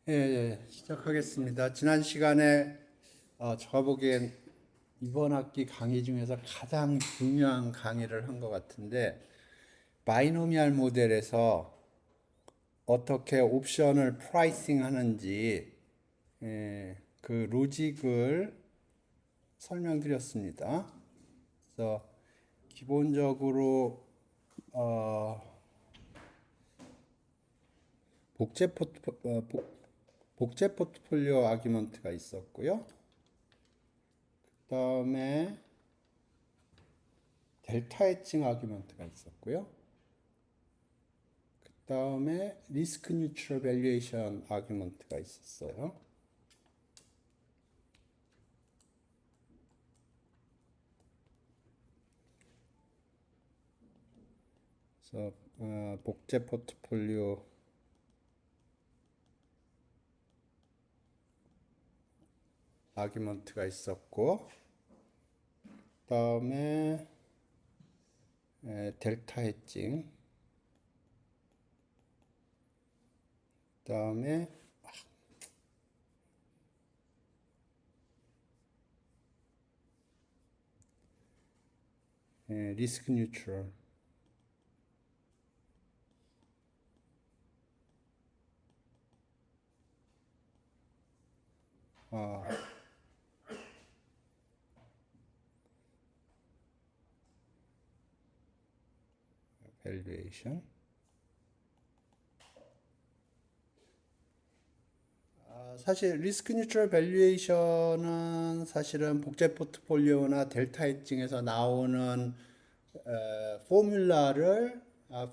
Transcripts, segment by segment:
시작하겠습니다. 지난 시간에 제가 보기엔 이번 학기 강의 중에서 가장 중요한 강의를 한 것 같은데, 바이노미얼 모델에서 어떻게 옵션을 프라이싱 하는지 그 로직을 설명드렸습니다. 그래서 기본적으로 어, 복제 포트폴리오 아규먼트가 있었고요. 그다음에 델타 해칭 아규먼트가 있었고요. 그다음에 리스크 뉴트럴 밸류에이션 아규먼트가 있었어요. 그래서 복제 포트폴리오 아규먼트가 있었고, 그다음에 델타 해칭, 그다음에 리스크 뉴트럴. 아, 밸류에이션. 사실 리스크 뉴트럴 밸류에이션은 사실은 복제 포트폴리오나 델타 해칭에서 나오는 포뮬라를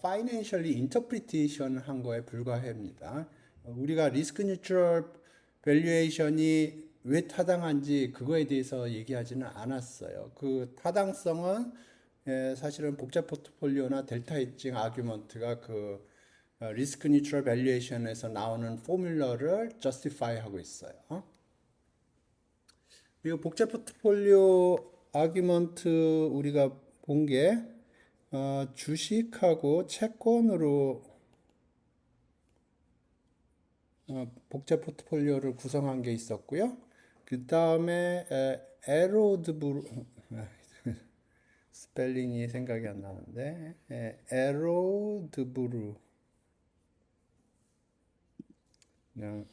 파이낸셜리 인터프리테이션 한 거에 불과합니다. 우리가 리스크 뉴트럴 밸류에이션이 왜 타당한지 그거에 대해서 얘기하지는 않았어요. 그 타당성은 사실은 복잡 포트폴리오나 델타 헤징 아규먼트가 그 리스크 뉴트럴 밸류에이션에서 나오는 포뮬러를 저스티파이 하고 있어요. 그리고 복잡 포트폴리오 아규먼트 우리가 본게 주식하고 채권으로 복제 포트폴리오를 구성한 게 있었고요. 그 다음에 에로드브루 스펠링이 생각이 안 나는데 에로드브루 그냥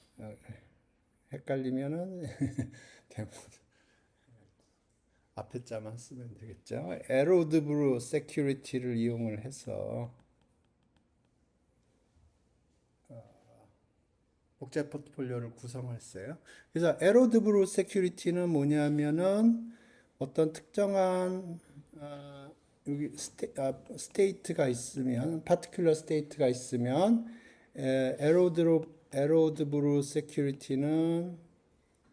헷갈리면은 대부분 앞에 자만 쓰면 되겠죠. 에로드브루 세큐리티를 이용을 해서 복제 포트폴리오를 구성했어요. 그래서 에로드브루 세큐리티는 뭐냐면은 어떤 특정한 여기 스테이트가 있으면 파티큘러 스테이트가 있으면 에로드브루 세큐리티는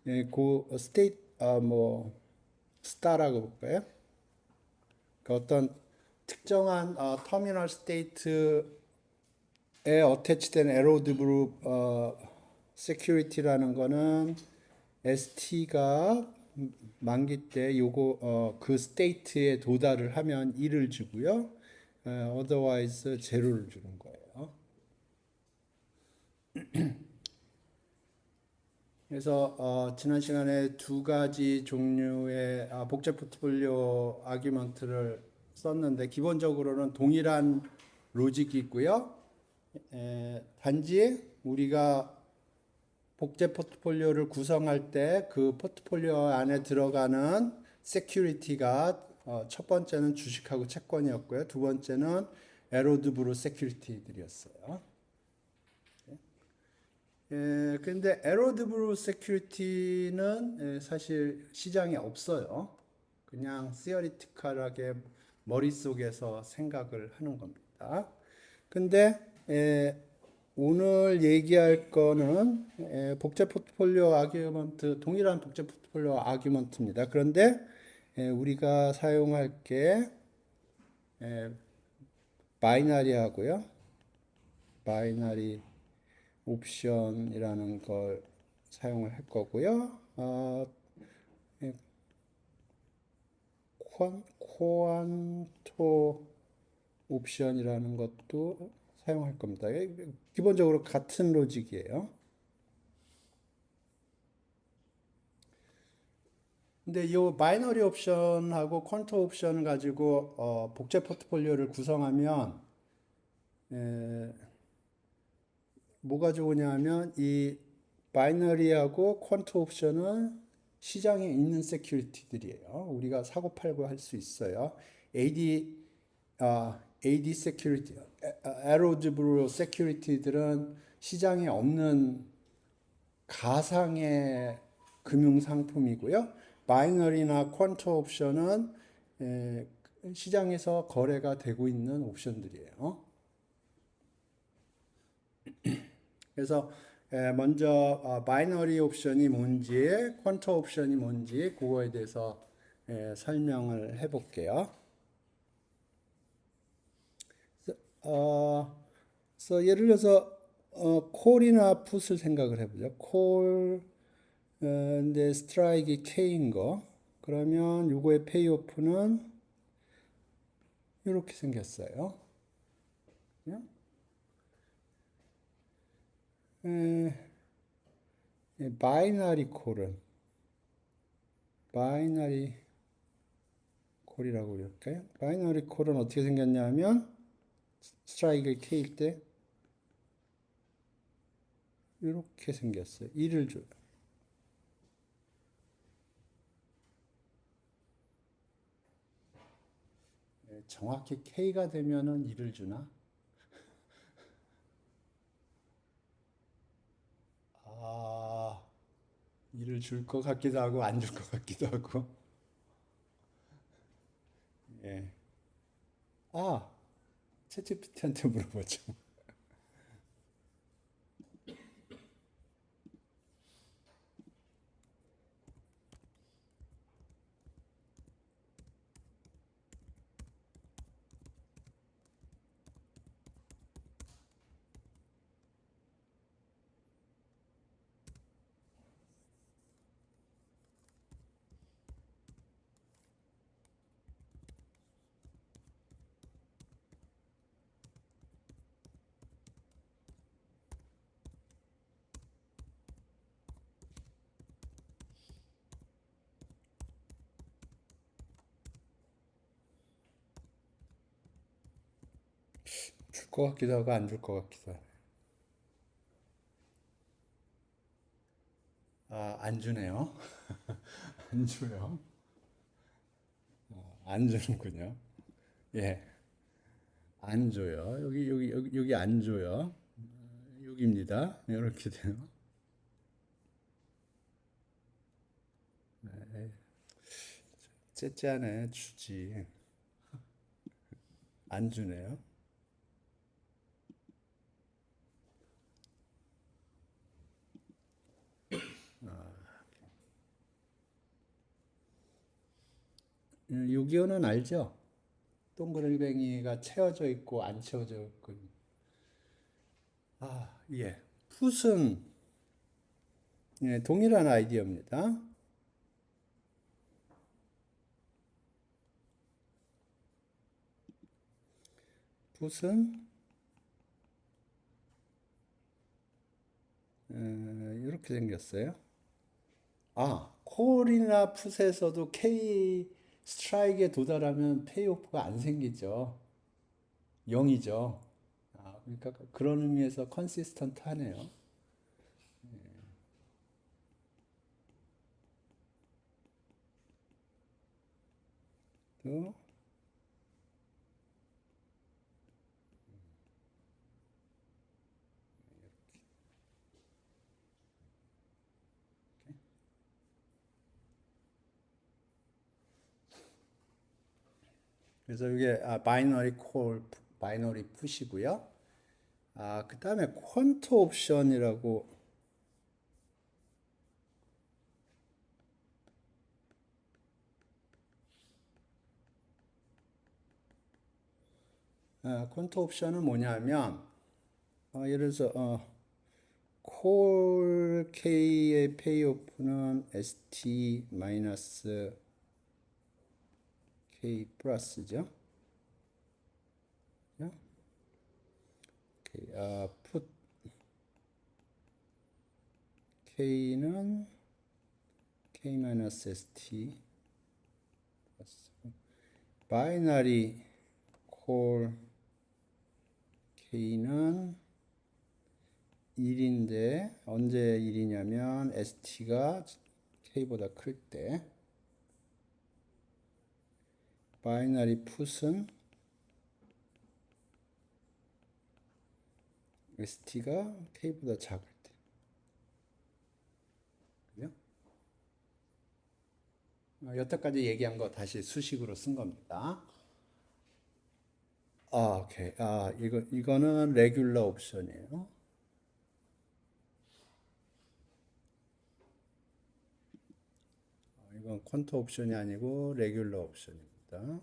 그 스테이트 뭐 스타라고 볼까요? 그 어떤 특정한 터미널 스테이트에 어태치된 에로드브루 security라는 거는 ST가 만기 때 요거 그 스테이트에 도달을 하면 1을 주고요. otherwise 제로를 주는 거예요. 그래서 지난 시간에 두 가지 종류의 복제 포트폴리오 아규먼트를 썼는데 기본적으로는 동일한 로직이 있고요. 단지 우리가 복제 포트폴리오를 구성할 때 그 포트폴리오 안에 들어가는 세큐리티가 첫 번째는 주식하고 채권이었고요. 두 번째는 에로드브루 세큐리티들이었어요. 근데 에로드브루 세큐리티는 사실 시장에 없어요. 그냥 시어리티컬하게 머릿속에서 생각을 하는 겁니다. 근데 오늘 얘기할 거는 복제 포트폴리오 아규먼트, 동일한 복제 포트폴리오 아규먼트입니다. 그런데 우리가 사용할 게 바이너리하고요. 바이너리 옵션이라는 걸 사용을 할 거고요. 코안토 옵션이라는 것도 사용할 겁니다. 기본적으로 같은 로직이에요. 근데 이 바이너리 옵션하고 퀀터 옵션을 가지고 복제 포트폴리오를 구성하면 에, 뭐가 좋으냐 하면 이 바이너리하고 퀀터 옵션은 시장에 있는 세큐리티들이에요. 우리가 사고 팔고 할 수 있어요. AD AD 세큐리티, 에로드브로 세큐리티들은 시장에 없는 가상의 금융 상품이고요. 바이너리나 퀀터 옵션은 시장에서 거래가 되고 있는 옵션들이에요. 그래서 먼저 바이너리 옵션이 뭔지, 퀀터 옵션이 뭔지 그거에 대해서 설명을 해볼게요. 그래서 예를 들어서 콜이나 풋을 생각을 해보죠. 콜, 근데 스트라이크이 K인 거. 그러면 요거의 페이오프는 이렇게 생겼어요. 바이너리 콜은 바이너리 콜이라고 그럴까요? 바이너리 콜은 어떻게 생겼냐면 스트라이크가 K일 때 이렇게 생겼어요. 1을 줘요. 정확히 K가 되면은 1을 주나? 아, 1을 줄 것 같기도 하고 안 줄 것 같기도 하고. 예. 아, 챗GPT한테 물어보죠. 줄 것 같기도 하고 안 줄 것 같기도 하고. 아, 안 주네요. 안 줘요. 안 주는군요. 예, 안 줘요. 여기 안 줘요. 여기입니다. 이렇게 돼요. 째째하네, 주지. 안 주네요. 요기요는 알죠? 동그라미가 채워져 있고 안 채워져 있고. 아, 예. 풋은 예, 동일한 아이디어입니다. 풋은 이렇게 생겼어요. 아, 콜이나 풋에서도 K 스트라이크에 도달하면 페이오프가 안 생기죠. 0이죠. 아, 그러니까 그런 의미에서 컨시스턴트하네요. 또 그래서 이게 바이너리 콜, 바이너리 풋이고요. 그 다음에 퀀트 옵션이라고 퀀트 옵션은 뭐냐면 예를 들어서 콜 K의 페이오프는 ST 마이너스 K 플러스죠. 풋 K는 K 마이너스 ST 바이너리 콜 K는 1인데 언제 1이냐면 ST가 K보다 클 때. 바이너리 풋은 ST가 K보다 작을 때. 그죠? 여태까지 얘기한 거 다시 수식으로 쓴 겁니다. 오케이. 이거는 레귤러 옵션이에요. 이건 퀀터 옵션이 아니고 레귤러 옵션입니다.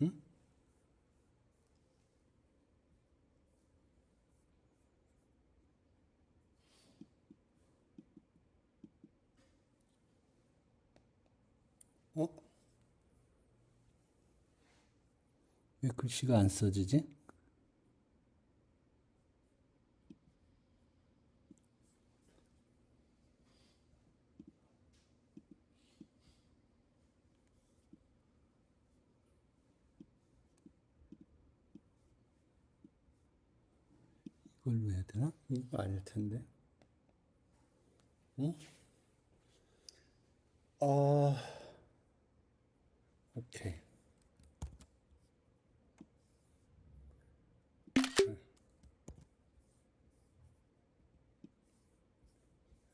응? 어? 왜 글씨가 안 써지지? 이걸로 해야 되나? 이거 아닐 텐데. 응? 오케이.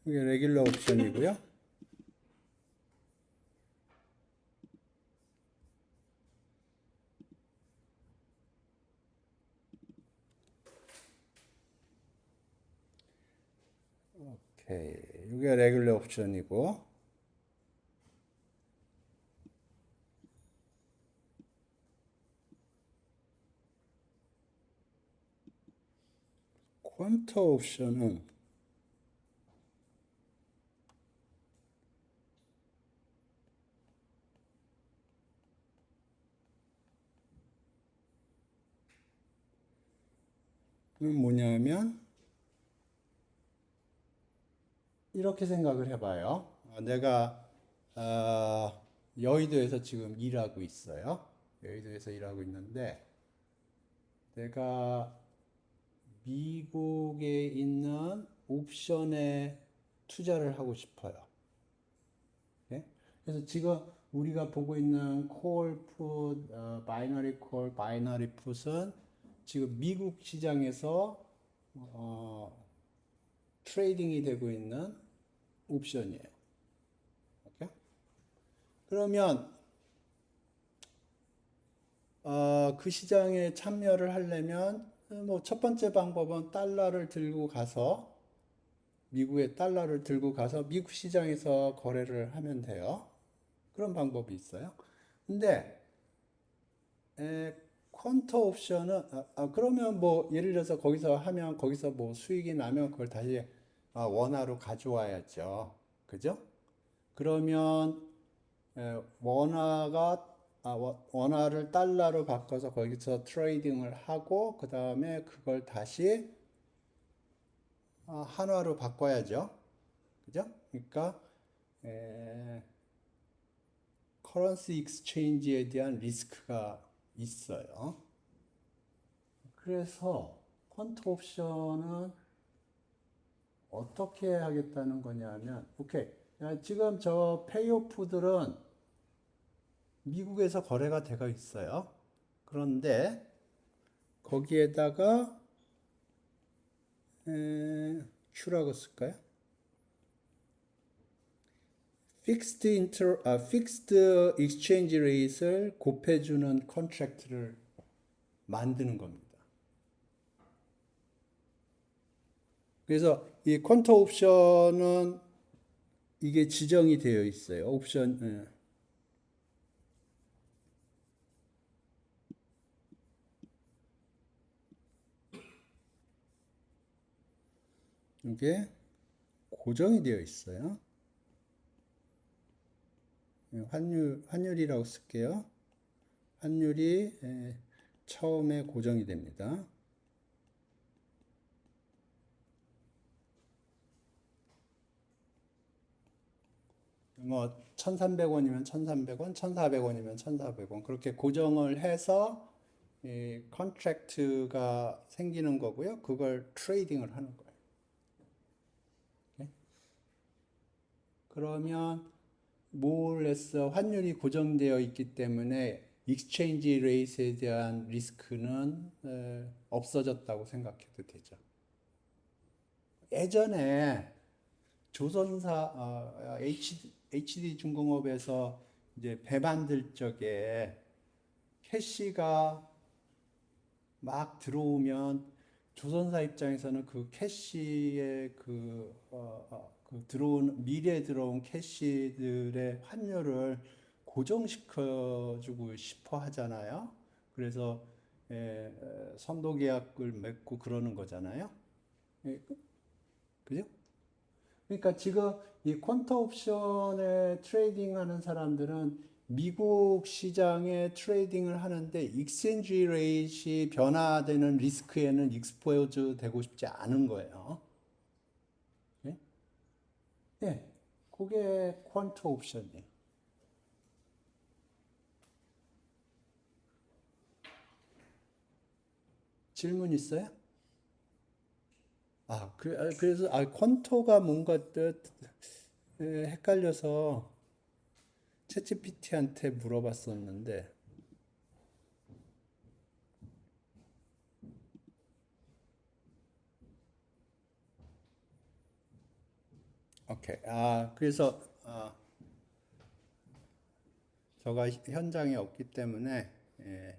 이게 레귤러 옵션이고요. 오케이. 이게 레귤러 옵션이고. 퀀터 옵션은 뭐냐면 이렇게 생각을 해봐요. 내가 여의도에서 지금 일하고 있어요. 여의도에서 일하고 있는데 내가 미국에 있는 옵션에 투자를 하고 싶어요. 네? 그래서 지금 우리가 보고 있는 콜, 풋, 바이너리 콜, 바이너리 풋은 지금 미국 시장에서 트레이딩이 되고 있는 옵션이에요. 오케이? 그러면 그 시장에 참여를 하려면 뭐 첫 번째 방법은 달러를 들고 가서 미국의 달러를 들고 가서 미국 시장에서 거래를 하면 돼요. 그런 방법이 있어요. 근데 퀀터 옵션은 그러면 뭐 예를 들어서 거기서 하면 거기서 뭐 수익이 나면 그걸 다시 원화로 가져와야죠. 그죠? 그러면 원화를 달러로 바꿔서 거기서 트레이딩을 하고 그 다음에 그걸 다시 한화로 바꿔야죠. 그죠? 그러니까 커런시 익스체인지에 대한 리스크가 있어요. 그래서 퀀트 옵션은 어떻게 하겠다는 거냐면, 오케이. 지금 저 페이오프들은 미국에서 거래가 되고 있어요. 그런데 거기에다가 Q라고 쓸까요? 픽스드 익스체인지 레이트를 곱해주는 컨트랙트를 만드는 겁니다. 그래서 이 퀀터 옵션은 이게 지정이 되어 있어요. 옵션. 이게 고정이 되어 있어요. 환율이라고 쓸게요. 환율이 처음에 고정이 됩니다. 뭐 1,300원이면 1,300원, 1,400원이면 1,400원 그렇게 고정을 해서 이 컨트랙트가 생기는 거고요. 그걸 트레이딩을 하는 거예요. 네? 그러면 모레스 환율이 고정되어 있기 때문에 익스체인지 레이트에 대한 리스크는 없어졌다고 생각해도 되죠. 예전에 조선사 HD중공업에서 이제 배 만들 적에 캐시가 막 들어오면 조선사 입장에서는 그 캐시의 그 들어온 미래에 들어온 캐시들의 환율을 고정시켜주고 싶어 하잖아요. 그래서 선도 계약을 맺고 그러는 거잖아요. 예, 그죠? 그러니까 지금 이 퀀터 옵션에 트레이딩 하는 사람들은 미국 시장에 트레이딩을 하는데 익스체인지 레이트이 변화되는 리스크에는 익스포즈 되고 싶지 않은 거예요. 예? 예. 그게 퀀터 옵션이에요. 질문 있어요? 그래서 퀀터가 뭔가 헷갈려서 챗GPT한테 물어봤었는데 오케이. 그래서 제가 현장에 없기 때문에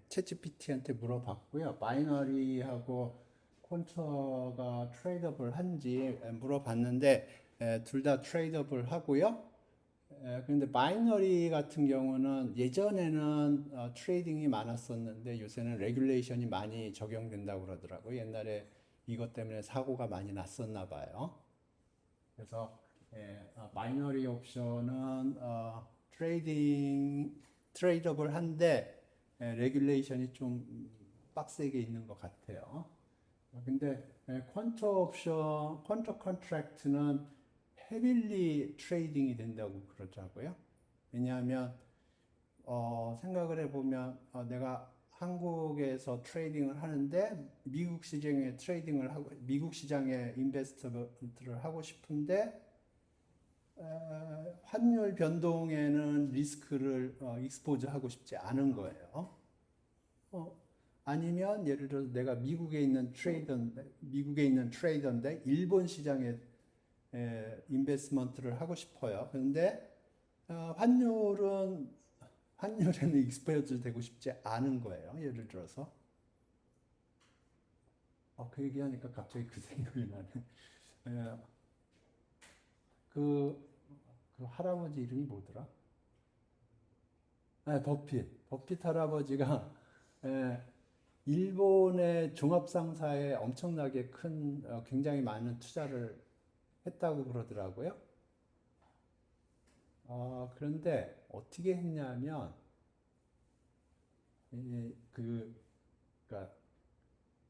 챗GPT한테 물어봤고요. 바이너리하고 콘처가 트레이더블 한지 물어봤는데 둘 다 트레이더블 하고요. 그런데 바이너리 같은 경우는 예전에는 트레이딩이 많았었는데 요새는 레귤레이션이 많이 적용된다고 그러더라고요. 옛날에 이것 때문에 사고가 많이 났었나 봐요. 그래서 마이너리 옵션은 트레이더블 한데 레귤레이션이 좀 빡세게 있는 것 같아요. 근데 퀀터 옵션, 퀀터 컨트랙트는 헤빌리 트레이딩이 된다고 그러더라고요. 왜냐하면 생각을 해보면 내가 한국에서 트레이딩을 하는데 미국 시장에 트레이딩을 하고 미국 시장에 인베스트먼트를 하고 싶은데 환율 변동에는 리스크를 익스포즈 하고 싶지 않은 거예요. 어, 아니면 예를 들어서 내가 미국에 있는 트레이더인데 일본 시장에 인베스트먼트를 하고 싶어요. 그런데 환율에는 익스포즈 되고 싶지 않은 거예요. 예를 들어서 그 얘기하니까 갑자기 그 생각이 나네. 에, 그, 그 할아버지 이름이 뭐더라? 버핏 할아버지가 에, 일본의 종합상사에 엄청나게 굉장히 많은 투자를 했다고 그러더라고요. 그런데 어떻게 했냐면, 그, 그러니까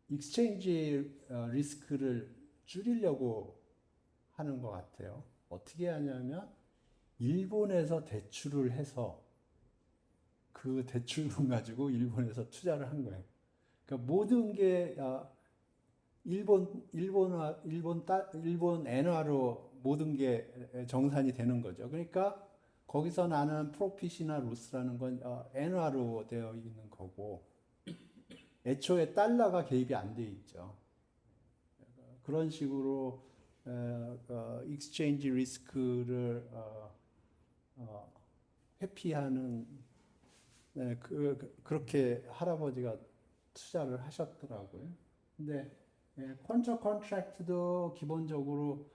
익스체인지 리스크를 줄이려고 하는 것 같아요. 어떻게 하냐면, 일본에서 대출을 해서 그 대출금 가지고 일본에서 투자를 한 거예요. 그러니까 모든 게 일본 엔화로 모든 게 정산이 되는 거죠. 그러니까 거기서 나는 프로핏이나 로스라는 건 엔화로 되어 있는 거고 애초에 달러가 개입이 안 돼 있죠. 그런 식으로 익스체인지 리스크를 회피하는 그렇게 할아버지가 투자를 하셨더라고요. 근데 펀처 컨트랙트도 기본적으로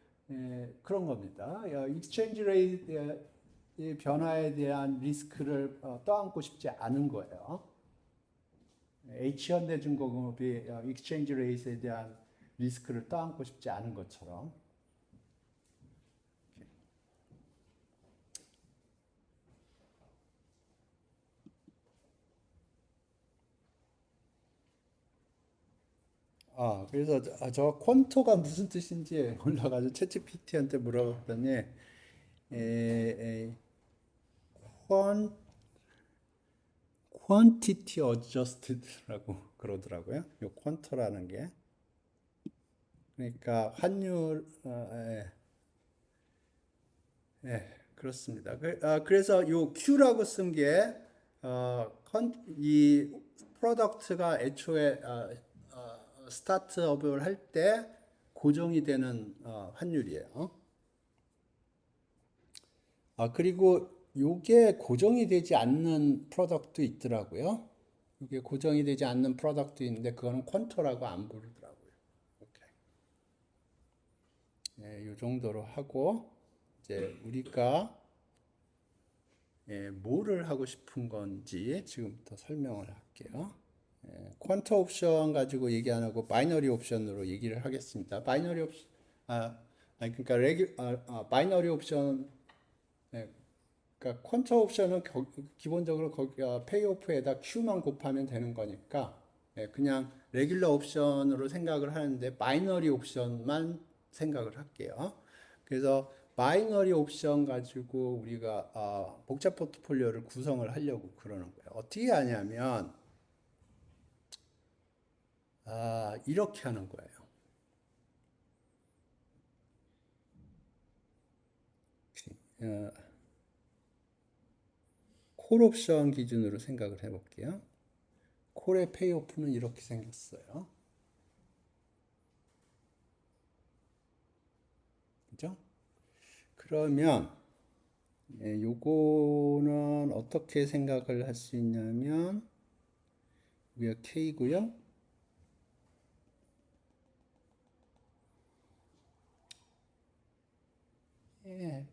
그런 겁니다. 익스체인지 레이트의 변화에 대한 리스크를 떠안고 싶지 않은 거예요. H현대중공업이 익스체인지 레이트에 대한 리스크를 떠안고 싶지 않은 것처럼. 그래서 저 퀀토가 무슨 뜻인지 올라가서 챗GPT한테 물어봤더니 퀀 quantity adjusted라고 그러더라고요. 요 퀀터라는 게 그러니까 환율 그렇습니다. 그래서 요 Q라고 쓴 게 이 프로덕트가 애초에 스타트업을 할 때 고정이 되는 환율이에요. 그리고 요게 고정이 되지 않는 프로덕트 있더라고요. 이게 고정이 되지 않는 프로덕트 있는데 그거는 퀀터라고 안 부르더라고요. 오케이. 이 정도로 하고 이제 우리가 뭐를 하고 싶은 건지 지금부터 설명을 할게요. 퀀터 옵션 가지고 얘기 안 하고 바이너리 옵션으로 얘기를 하겠습니다. 바이너리 옵션 그러니까 바이너리 옵션 그러니까 퀀터 옵션은 기본적으로 거기 페이오프에다 Q만 곱하면 되는 거니까 그냥 레귤러 옵션으로 생각을 하는데 바이너리 옵션만 생각을 할게요. 그래서 바이너리 옵션 가지고 우리가 복잡 포트폴리오를 구성을 하려고 그러는 거예요. 어떻게 하냐면 이렇게 하는 거예요. 어, 콜 옵션 기준으로 생각을 해볼게요. 콜의 페이오프는 이렇게 생겼어요. 그죠? 그러면 요거는 어떻게 생각을 할 수 있냐면 여기가 K고요. 예.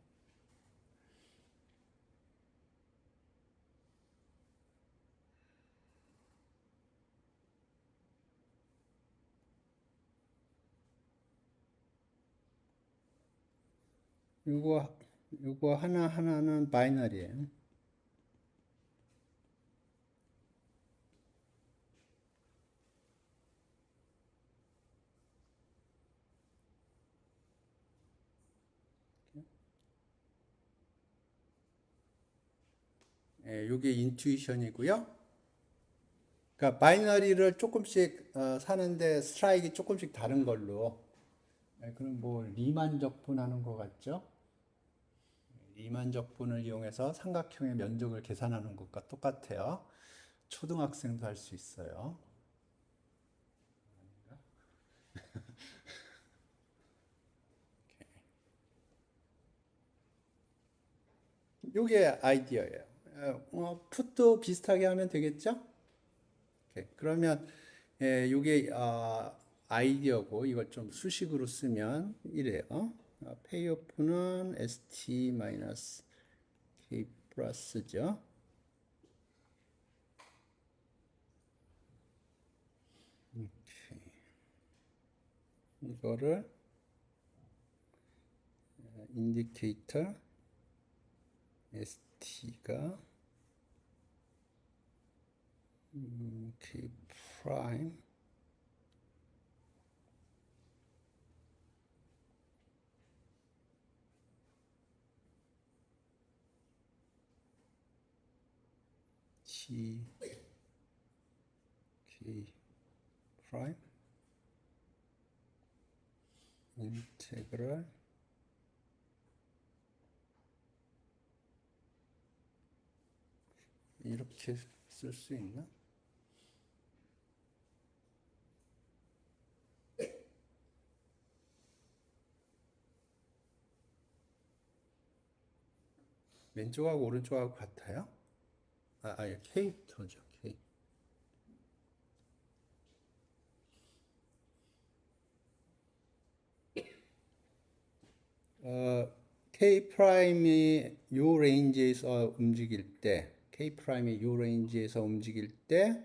요거 요거 하나하나는 바이너리예요. 요게 인투이션이고요. 그러니까 바이너리를 조금씩 사는데 스트라이크 조금씩 다른 걸로. 그럼 뭐 리만 적분하는 것 같죠? 리만 적분을 이용해서 삼각형의 면적을 계산하는 것과 똑같아요. 초등학생도 할 수 있어요. 요게 아이디어예요. 풋도 비슷하게 하면 되겠죠? 오케이. 그러면 요게 아이디어고 이걸 좀 수식으로 쓰면 이래요. 페이오프는 st k 플러스죠. 이거를 인디케이터 st가 k 프라임 g k 프라임 인테그랄 이렇게 쓸 수 있나? 왼쪽하고 오른쪽하고 같아요? K부터죠. K. K 프라임이 요 레인지에서 움직일 때, K 프라임이 요 레인지에서 움직일 때,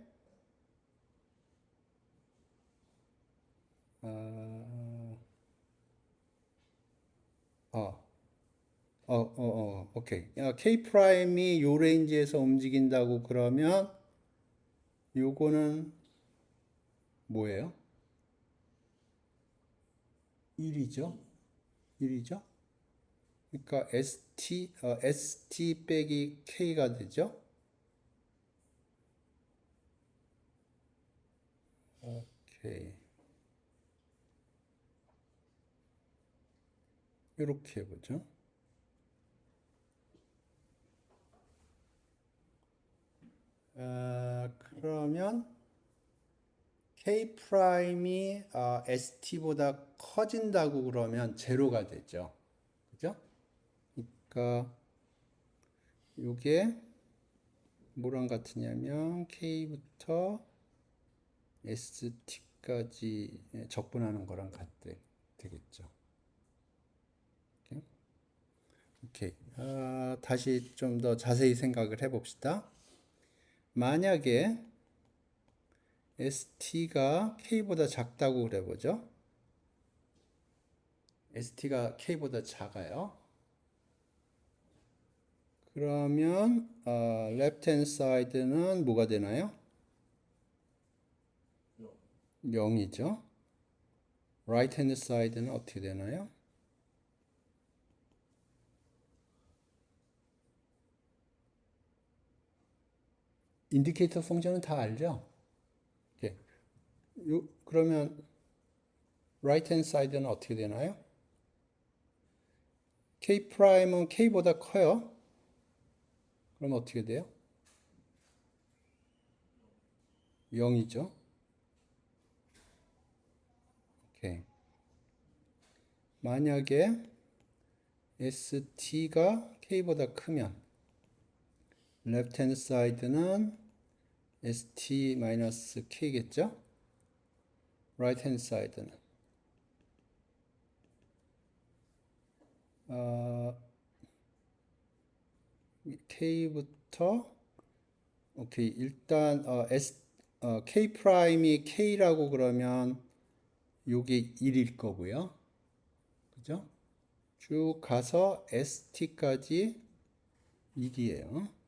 어, 어, 오케이. K 프라임이 요 레인지에서 움직인다고 그러면 요거는 뭐예요? 1이죠. 1이죠. 그러니까 ST 빼기 K가 되죠. 오케이. 이렇게 해보죠. 그러면 K 프라임이 ST보다 커진다고 그러면 제로가 되죠. 그죠? 그러니까 이게 뭐랑 같으냐면 K부터 ST까지 적분하는 거랑 되겠죠. 오케이. 다시 좀 더 자세히 생각을 해봅시다. 만약에 ST가 K보다 작다고 그래보죠. ST가 K보다 작아요. 그러면 left hand side는 뭐가 되나요? 0이죠. right hand side는 어떻게 되나요? 인디케이터 펑션은 다 알죠? 예. 그러면 right hand side는 어떻게 되나요? K 프라임은 K보다 커요. 그럼 어떻게 돼요? 0이죠. 오케이. 만약에 ST가 K보다 크면 left hand side는 ST-K겠죠? right hand side는 K부터 오케이. 일단 K 프라임이 K라고 그러면 요게 1일 거고요. 그죠? 쭉 가서 ST까지 1이에요.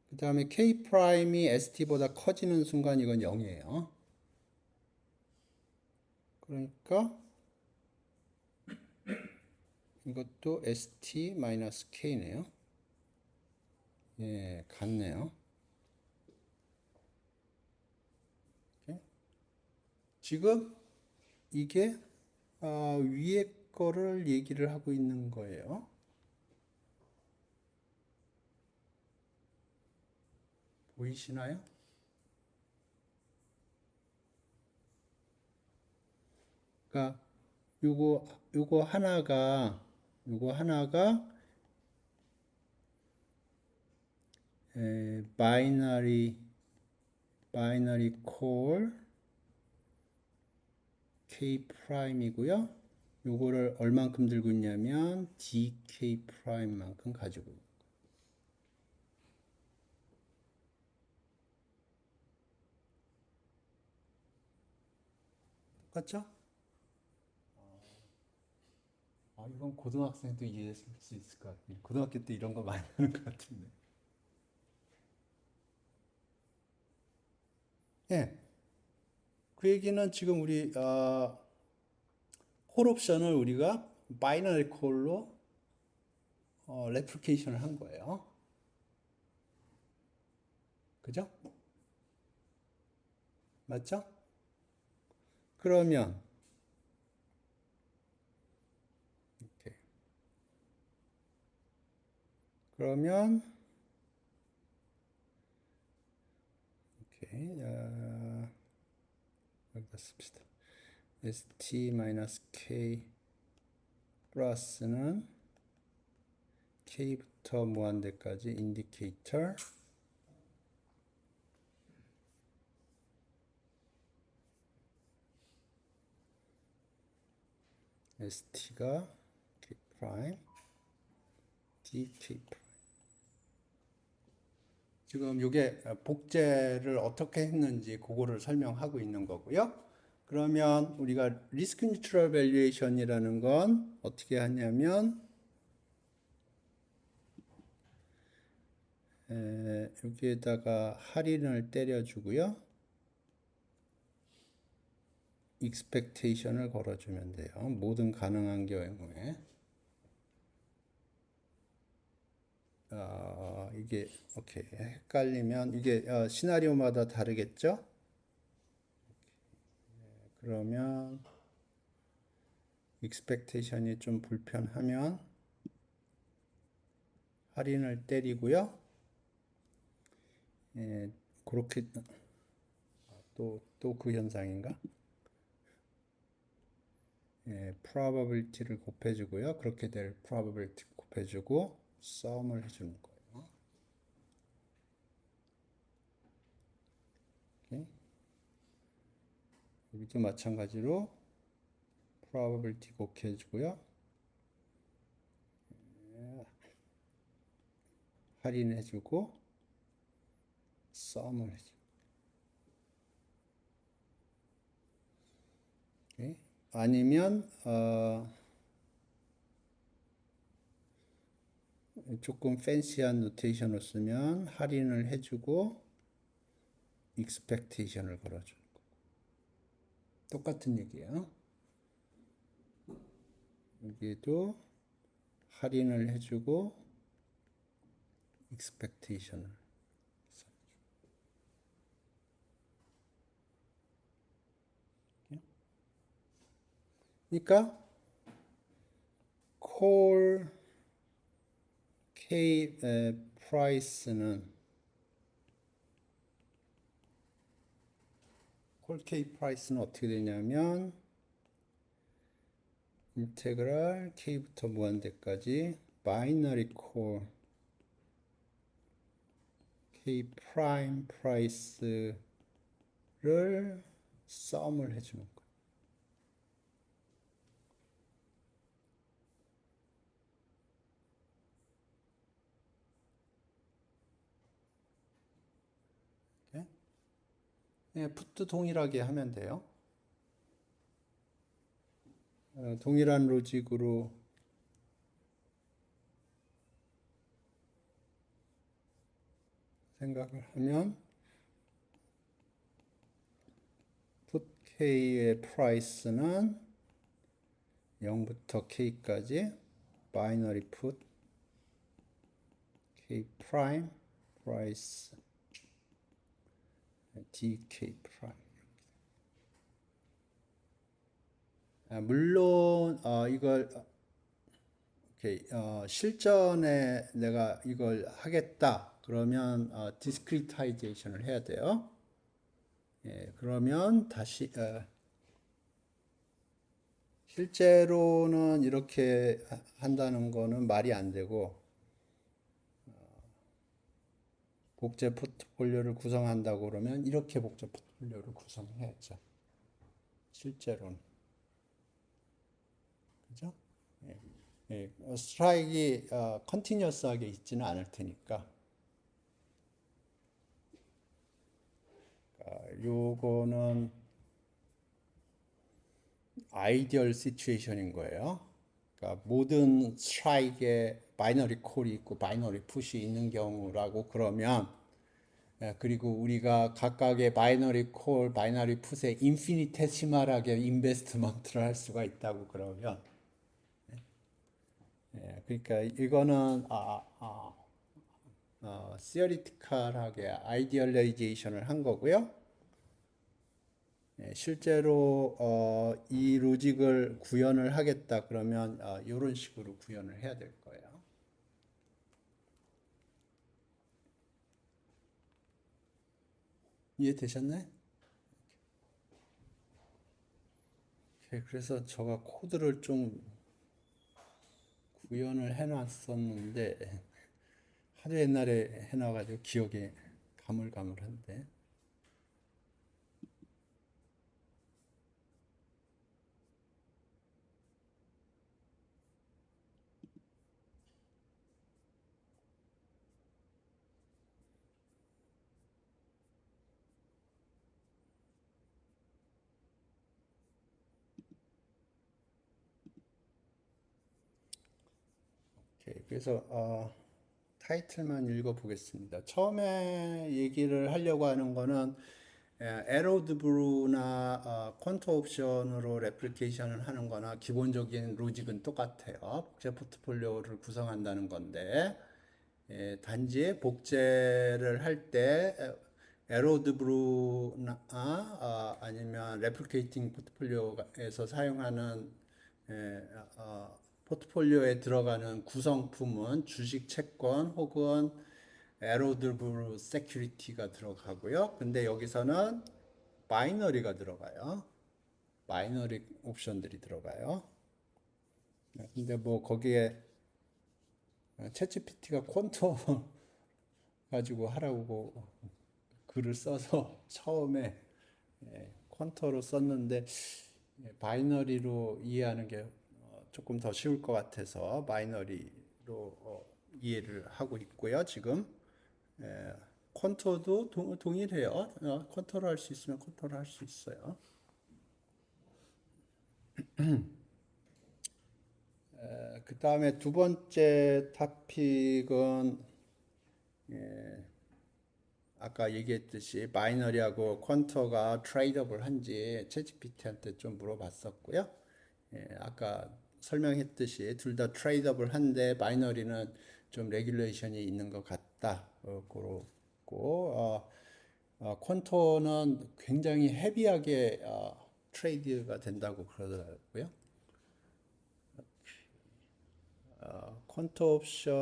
그 다음에 K 프라임이 ST보다 커지는 순간 이건 0이에요. 그러니까 이것도 ST-K네요. 예, 같네요. 지금 이게 위에 거를 얘기를 하고 있는 거예요. 보이시나요? 그러니까 요거 하나가 바이너리 콜 K 프라임이고요. 요거를 얼만큼 들고 있냐면 DK 프라임만큼 가지고 있고. 똑같죠? 이건 고등학생도 이해했을 수 있을 것 같아요. 고등학교 때 이런 거 많이 하는 것 같은데. 예. 그 얘기는 지금 우리 콜 옵션을 우리가 바이너리 콜로 레플리케이션을 한 거예요. 그죠? 맞죠? 그러면 이렇게. 그러면 오케이. 여기다 씁시다. st-k 플러스는 k부터 무한대까지 인디케이터 st가 k 프라임 dk 프라임. 지금 이게 복제를 어떻게 했는지 그거를 설명하고 있는 거고요. 그러면 우리가 리스크 뉴트럴 밸류에이션이라는 건 어떻게 하냐면 여기에다가 할인을 때려주고요. expectation을 걸어주면 돼요. 모든 가능한 경우에. 이게 오케이. 헷갈리면 이게 시나리오마다 다르겠죠? 그러면 expectation이 좀 불편하면 할인을 때리고요. 예, 그렇게 또 그 현상인가? 예, probability를 곱해주고요. 그렇게 될 probability 곱해주고 sum을 해주는 거예요. 오케이. 여기도 마찬가지로 probability 곱해주고요. 할인해주고 sum을 해주고. 오케이. 아니면 조금 팬시한 노테이션을 쓰면 할인을 해주고 expectation을 걸어주는 거. 똑같은 얘기예요. 여기도 할인을 해주고 expectation을. 그러니까 콜 K 프라이스는 콜 K 프라이스는 어떻게 되냐면 인테그랄 K부터 무한대까지 바이너리 콜 K 프라임 프라이스를 썸을 해주는 거예요. 예, 풋도 동일하게 하면 돼요. 동일한 로직으로 생각을 하면 풋 K의 프라이스는 0부터 K까지 바이너리 풋 K 프라임 프라이스 DK 프라임. 물론 이걸 오케이, 실전에 내가 이걸 하겠다 그러면 디스크리타이제이션을 해야 돼요. 예, 그러면 다시 실제로는 이렇게 한다는 거는 말이 안 되고 복제 포트폴리오를 구성한다고 그러면 이렇게 복제 포트폴리오를 구성해야죠. 실제로는. 그죠? 예. 예. 스트라이크가 컨티뉴어스하게 있지는 않을 테니까. 요거는 아이디얼 시츄에이션인 거예요. 그러니까 모든 스트라이크에 바이너리 콜이 있고 바이너리 풋이 있는 경우라고 그러면 그리고 우리가 각각의 바이너리 콜, 바이너리 풋에 인피니테시말하게 인베스트먼트를 할 수가 있다고 그러면 그러니까 이거는 시어리티컬하게 아이디얼라이제이션을 한 거고요. 실제로 이 로직을 구현을 하겠다 그러면 이런 식으로 구현을 해야 될 거예요. 이해되셨나요? 그래서 제가 코드를 좀 구현을 해놨었는데 하도 옛날에 해놔가지고 기억이 가물가물한데 그래서 타이틀만 읽어보겠습니다. 처음에 얘기를 하려고 하는 거는 에로드브루나 퀀터 옵션으로 레플리케이션을 하는 거나 기본적인 로직은 똑같아요. 복제 포트폴리오를 구성한다는 건데, 단지 복제를 할 때 에로드브루나 아니면 레플리케이팅 포트폴리오에서 사용하는 포트폴리오에 들어가는 구성품은 주식 채권 혹은 에로드브루 세큐리티가 들어가고요. 근데 여기서는 바이너리가 들어가요. 바이너리 옵션들이 들어가요. 근데 뭐 거기에 챗GPT가 퀀터 가지고 하라고 글을 써서 처음에 퀀터로 썼는데 바이너리로 이해하는 게 조금 더 쉬울 것 같아서 바이너리로 이해를 하고 있고요. 지금 퀀터도 동일해요. 퀀터로 할 수 있으면 퀀터로 할 수 있어요. 그 다음에 두 번째 토픽은 아까 얘기했듯이 바이너리하고 퀀터가 트레이드업을 한지 챗GPT한테 좀 물어봤었고요. 아까 설명했듯이 둘 다 트레이드업을 한데 바이너리는 좀 레귤레이션이 있는 것 같다. 그렇고 퀀터는 굉장히 헤비하게 트레이드가 된다고 그러더라고요. 퀀터 옵션,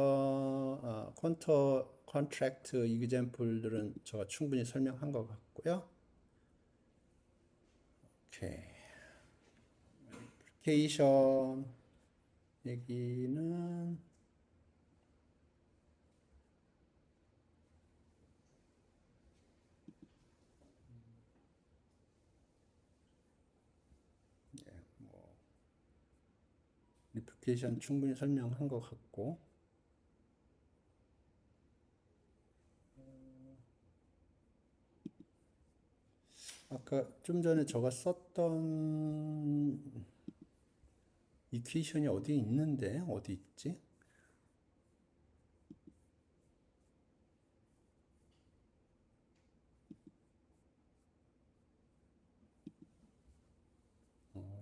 퀀터 컨트랙트 이그젬플들은 제가 충분히 설명한 것 같고요. 오케이. 애플리케이션 얘기는 애플리케이션 충분히 설명한 것 같고 아까 좀 전에 제가 썼던 이퀘이션이 어디 있는데 어디 있지?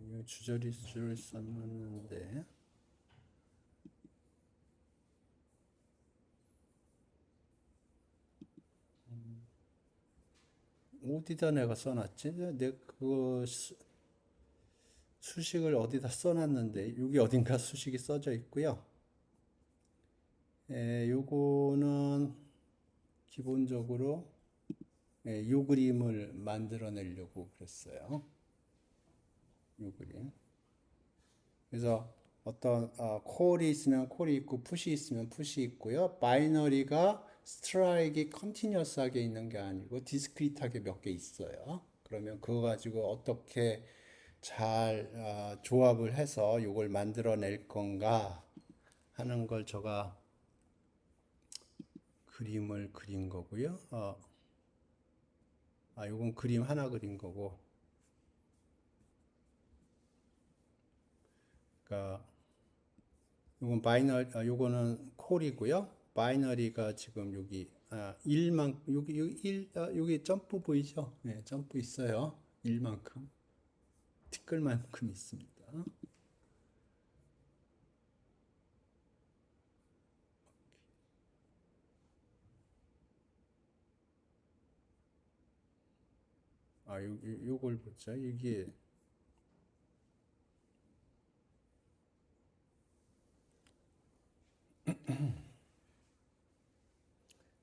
이거 주저리수를 썼는데 어디다 내가 써놨지? 내가 그 수식을 어디다 써놨는데 여기 어딘가 수식이 써져 있고요. 요거는 기본적으로 요 그림을 만들어내려고 그랬어요. 요 그림. 그래서 어떤 콜이 있으면 콜이 있고 푸시 있으면 푸시 있고요. 바이너리가 스트라이크가 컨티뉴어스하게 있는 게 아니고 디스크리트하게 몇 개 있어요. 그러면 그거 가지고 어떻게 잘 조합을 해서 이걸 만들어낼 건가 하는 걸 제가 그림을 그린 거고요. 요건 그림 하나 그린 거고. 그러니까 요건 요거는 콜이고요. 바이너리가 지금 여기 1만 여기 점프 보이죠? 네, 점프 있어요. 1만큼. 티끌만큼 있습니다. 요걸 보자. 이게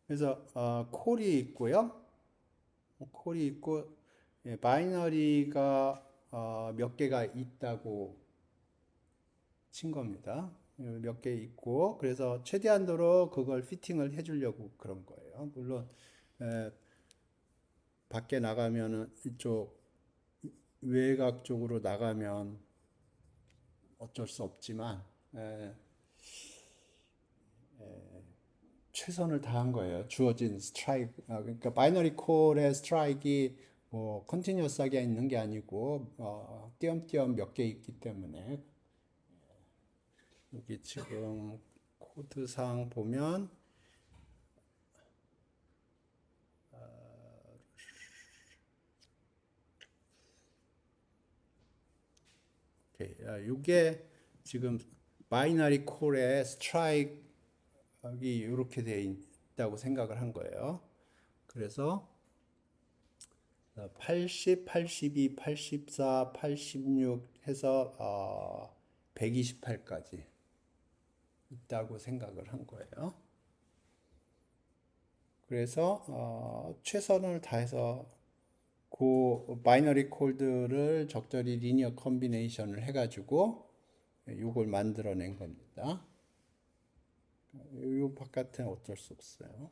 그래서 콜이 있고요. 콜이 있고 바이너리가 몇 개가 있다고 친 겁니다. 몇 개 있고 그래서 최대한도로 그걸 피팅을 해주려고 그런 거예요. 물론 에, 밖에 나가면은 이쪽 외곽 쪽으로 나가면 어쩔 수 없지만 에, 최선을 다한 거예요. 주어진 스트라이크 그러니까 바이너리 콜의 스트라이크가 뭐 컨티뉴어스하게 있는 게 아니고 띄엄띄엄 몇 개 있기 때문에 여기 지금 코드상 보면 오케이. 이게 지금 바이너리 콜의 스트라이크이 이렇게 되어 있다고 생각을 한 거예요. 그래서 80, 82, 84, 86 해서 128까지 있다고 생각을 한 거예요. 그래서 최선을 다해서 그 바이너리 콜드를 적절히 리니어 컨비네이션을 해가지고 이걸 만들어낸 겁니다. 이 바깥은 어쩔 수 없어요.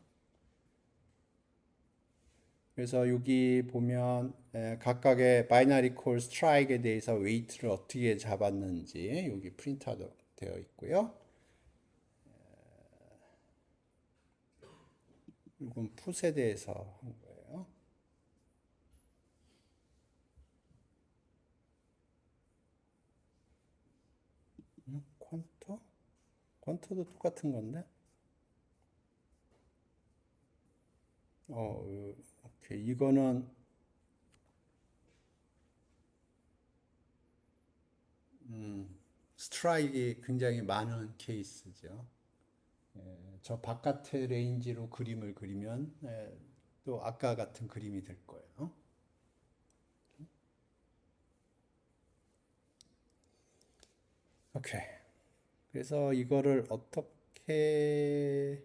그래서 여기 보면 각각의 바이너리 콜 스트라이크에 대해서 웨이트를 어떻게 잡았는지 여기 프린트 되어 있고요. 이건 풋에 대해서 한 거예요. 퀀터? 퀀터도 똑같은 건데? 오케이. 이거는 스트라이크가 굉장히 많은 케이스죠. 저 바깥의 레인지로 그림을 그리면 또 아까 같은 그림이 될 거예요. 오케이. 그래서 이거를 어떻게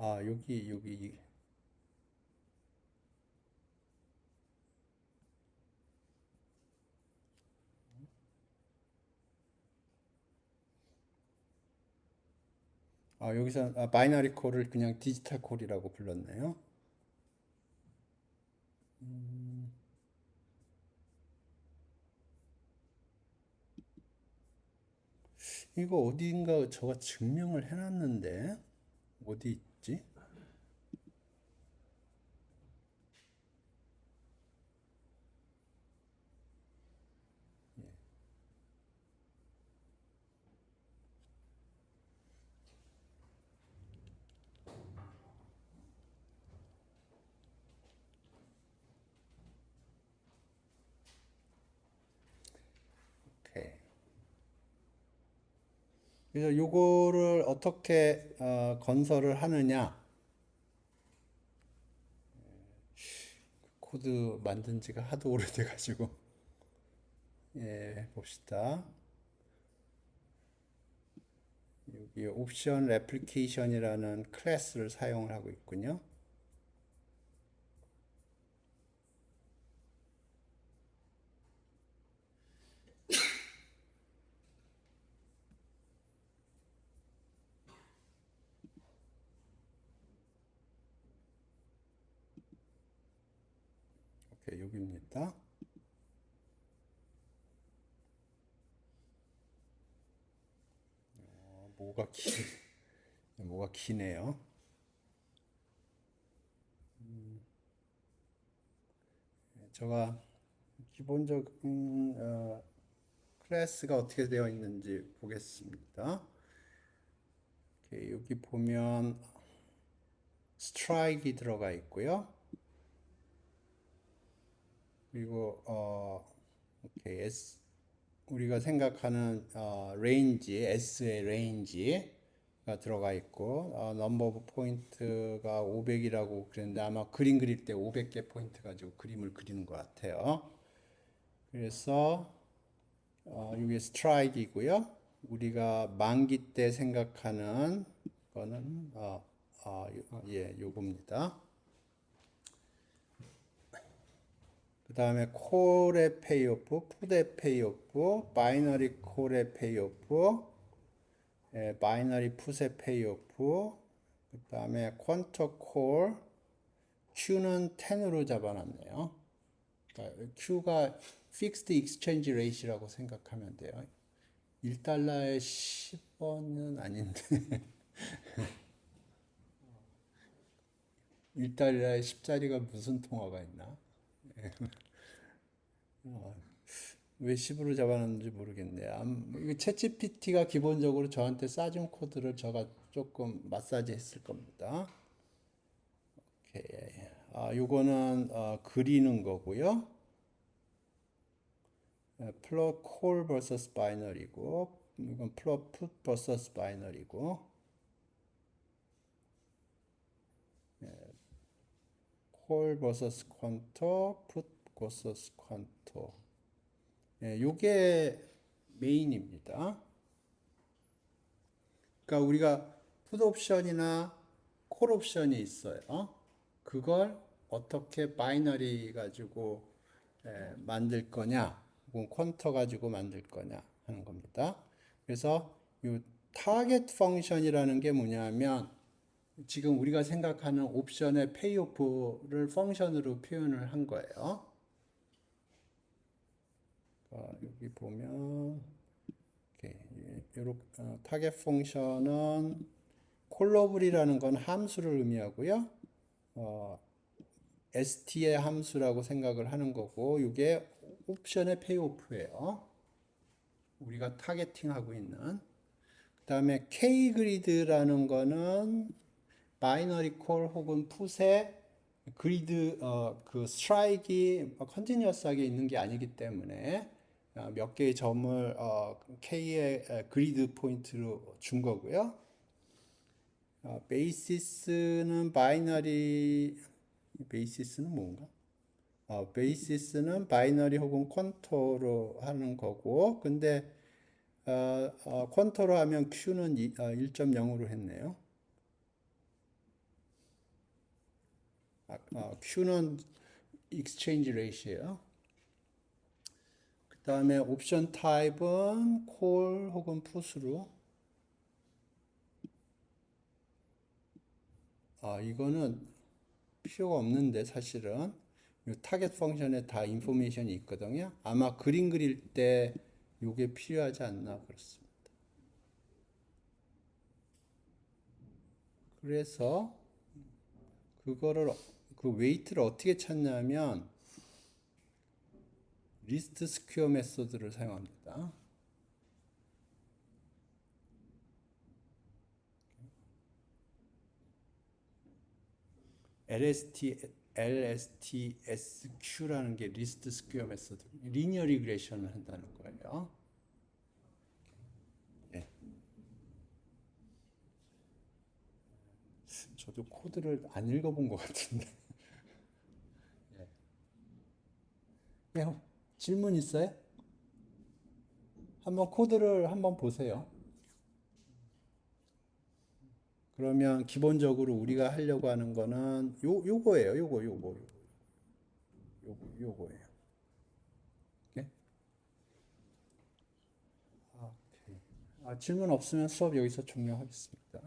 여기 여기서 바이너리 콜을 그냥 디지털 콜이라고 불렀네요. 이거 어디인가 저가 증명을 해놨는데 어디 있지? 오케이. 그래서 요거를 어떻게 건설을 하느냐? 코드 만든 지가 하도 오래돼가지고 봅시다. 여기 옵션 레플리케이션이라는 클래스를 사용을 하고 있군요. 오케이, 여기입니다. 뭐가 뭐가 기네요. 제가 기본적인 클래스가 어떻게 되어 있는지 보겠습니다. 오케이, 여기 보면 스트라이크이 들어가 있고요. 그리고 오케이, 우리가 생각하는 레인지, S의 레인지가 들어가 있고 넘버 오브 포인트가 500이라고 그랬는데 아마 그림 그릴 때 500개 포인트 가지고 그림을 그리는 것 같아요. 그래서 이게 스트라이크이고요. 우리가 만기 때 생각하는 거는 요겁니다. 그 다음에 콜의 페이오프, 풋의 페이오프, 바이너리 콜의 페이오프, 바이너리 풋의 페이오프, 그 다음에 퀀터 콜, Q는 10으로 잡아놨네요. 그러니까 Q가 Fixed Exchange Rate라고 생각하면 돼요. 1달러에 10원은 아닌데 1달러에 10짜리가 무슨 통화가 있나? 왜 10으로 잡아놨는지 모르겠네. 이거 챗GPT가 기본적으로 저한테 싸준 코드를 제가 조금 마사지 했을 겁니다. 오케이. 요거는 그리는 거고요. 플롯 콜 vs 바이너리고, 이건 플롯 풋 vs 바이너리고, 콜 vs 퀀터, 풋 vs 퀀터. 요게 메인입니다. 그러니까 우리가 풋 옵션이나 콜 옵션이 있어요. 그걸 어떻게 바이너리 가지고 만들 거냐, 혹은 퀀터 가지고 만들 거냐 하는 겁니다. 그래서 이 타겟 펑션이라는 게 뭐냐면 지금 우리가 생각하는 옵션의 페이오프를 펑션으로 표현을 한 거예요. 여기 보면 이렇게 타겟 펑션은 콜러블이라는 건 함수를 의미하고요. st의 함수라고 생각을 하는 거고, 이게 옵션의 페이오프예요. 우리가 타겟팅하고 있는. 그 다음에 K 그리드라는 거는 바이너리 콜 혹은 풋의 그리드 그 스트라이크가 컨티뉴어스하게 있는 게 아니기 때문에 몇 개의 점을 K의 그리드 포인트로 준 거고요. 베이시스는 바이너리, 베이시스는 뭔가? 베이시스는 바이너리 혹은 퀀터로 하는 거고, 근데 퀀터로 하면 Q는 1.0으로 했네요. Q는 exchange rate예요. 그 다음에 옵션 타입은 콜 혹은 풋으로. 이거는 필요가 없는데 사실은 이 타겟 펑션에 다 인포메이션이 있거든요. 아마 그림 그릴 때 이게 필요하지 않나 그렇습니다. 그래서 그거를 그 웨이트를 어떻게 찾냐면 리스트 스퀘어 메소드를 사용합니다. LSTSQ라는 게 리스트 스퀘어 메소드, 리니어 리그레이션을 한다는 거예요. 네. 저도 코드를 안 읽어본 것 같은데. 네, 질문 있어요? 한번 코드를 한번 보세요. 그러면 기본적으로 우리가 하려고 하는 거는 요거예요. 요거예요. 오케이? 오케이. 질문 없으면 수업 여기서 종료하겠습니다.